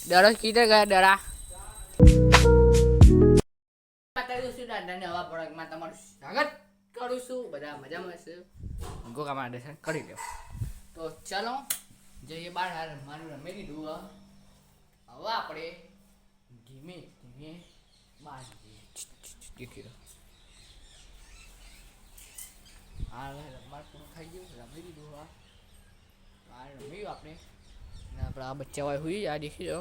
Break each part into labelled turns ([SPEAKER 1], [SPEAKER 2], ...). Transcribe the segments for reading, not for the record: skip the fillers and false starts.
[SPEAKER 1] ડરો કીધે ગયા ડરા નવા પ્રોડક્ટમાં તમારું સ્વાગત કરું છું. બધા મજામાં છે. ગોગામાં દર્શન કરી લો. તો ચાલો જઈએ બહાર. મારું રમી દીધું. હવે આપણે ધીમે ધીમે બહાર જઈએ. હા રમવાનું પૂરું થઈ ગયું. રમી દીધું. બહાર રમ્યું આપણે. આપણા બચ્ચા હોય હુઈ આ દેખી લો.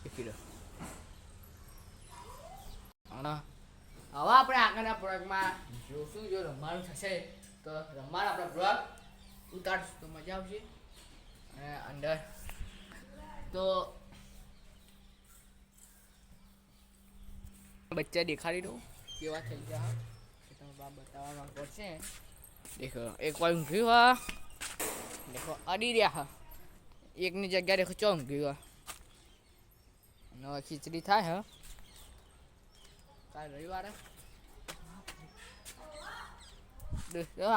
[SPEAKER 1] દેખી લો. હવે આપણે આગળના પ્રોડક્ટમાં જોશું. જો રમવાનું થશે તો રમવાનું આપણે બ્લોગ ઉતારશું તો મજા આવશે. અને અંદર તો બચ્ચા દેખાડી દઉં કેવા થઈ ગયા કે તમે બાપ બતાવવા પડશે. દેખો એક વાર ઊંઘ્યું હા. દેખો અડી રહ્યા હા. એકની જગ્યા દેખો ચો ઊંઘ્યું હા. ખીચડી થાય હા. કાલ રવિવારે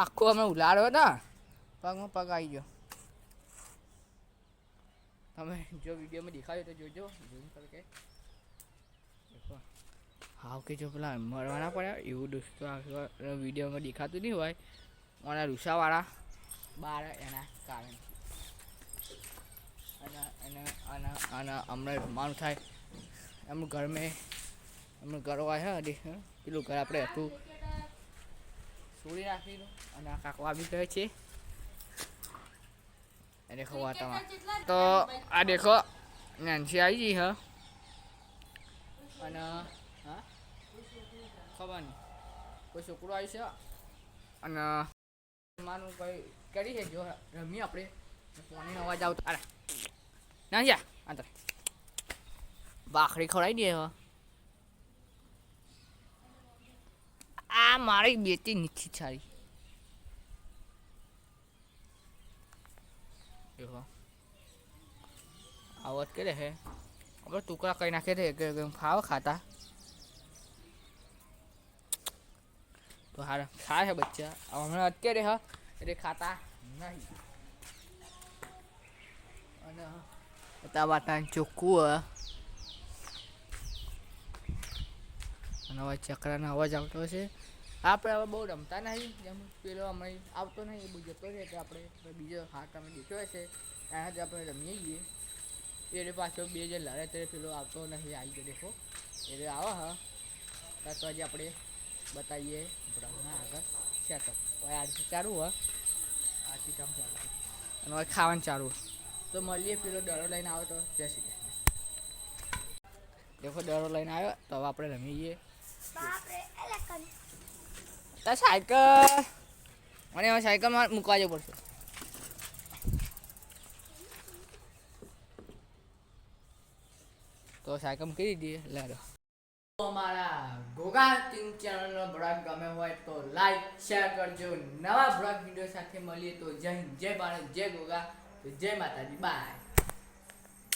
[SPEAKER 1] આખું અમે ઉલાડ્યો ને પગમાં પગ આવી ગયો. તમે જો વિડીયોમાં દેખાડ્યો તો જોજો. ઝૂમ કરકે હા કે જો પેલા મરવાના પડ્યા એવું દોસ્તો વિડીયોમાં દેખાતું નહીં હોય. ઓના રૂસાવાળા બાર એના કારણે અને હમણાં રમવાનું થાય એમનું ઘર મેં એમનું ઘર હોય હે. પેલું ઘર આપણે હતું છોડી નાખીશું. અને આ કાકો આવી ગયો છે. એ દેખો વાતાવરણ તો આ દેખો નાનસી આવી ગઈ હ. અને હા ખબર નહીં કોઈ છોકરો આવી છે. અને માનું કોઈ કરી છે. જો રમી આપણે પાણીનો અવાજ આવતો અરે ના જા અંદર ભાખરી ખવડાવી દે હવે. આ મારી બેટી નથી સારી. દેખો આવત કરે હે. આપણે ટુકડા કરી નાખે છે ખાવ ખાતા તો હારા ખાય છે બચ્ચા. હમણાં અત્યારે હા એટલે ખાતા નહીં. અને બધા વાતાવરણ ચોખ્ખું અને હવે ચક્રાનો અવાજ આવતો હશે. આપણે હવે બહુ રમતા નહીં. જેમ પેલો હમણાં આવતો નહીં એ બહુ જતો રહે એટલે આપણે બીજો હા તમે દેખ્યો હશે એના જ આપણે રમીએ છીએ. એટલે પાછો બે જે લડે ત્યારે પેલો આવતો નહીં. આવી ગયો દેખો એટલે આવો હા તો આજે આપણે બતાવીએ બ્રાઉનના આગળ સેટઅપ હોય. આરતી ચાલુ હોય. આરતી કામ ચાલુ છે અને હવે ખાવાનું ચાલુ. તો મળીએ. પેલો દડો લઈને આવ્યો તો જય શ્રી કૃષ્ણ. દેખો દડો લઈને આવ્યો તો હવે આપણે રમીએ. સાયકલ અને હવે સાયકલમાં મૂકવા જવું પડશે. તો સાયકલ મૂકી દીધી લેડો. અમારા ગોગા કિંગ ચેનલનો બ્લોગ ગમે હોય તો લાઈક શેર કરજો. નવા બ્લોગ વિડીયો સાથે મળીએ તો જય હિન્દ, જય ભારત, જય ગોગા, જય માતાજી. બાય.